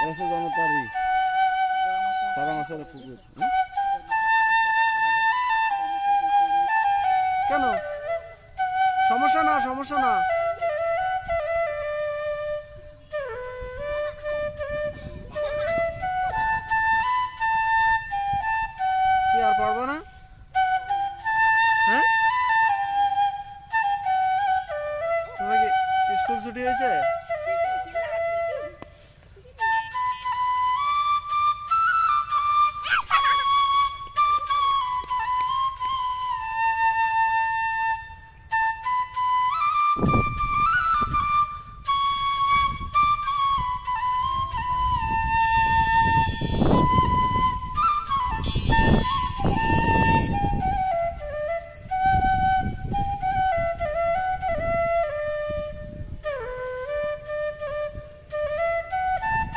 এসে জনতারি সারা মাসের পুকুর কেন সমস্যা না সমস্যা না কি আর পারবো না হ্যাঁ তোমার কি স্কুল ছুটি হয়েছে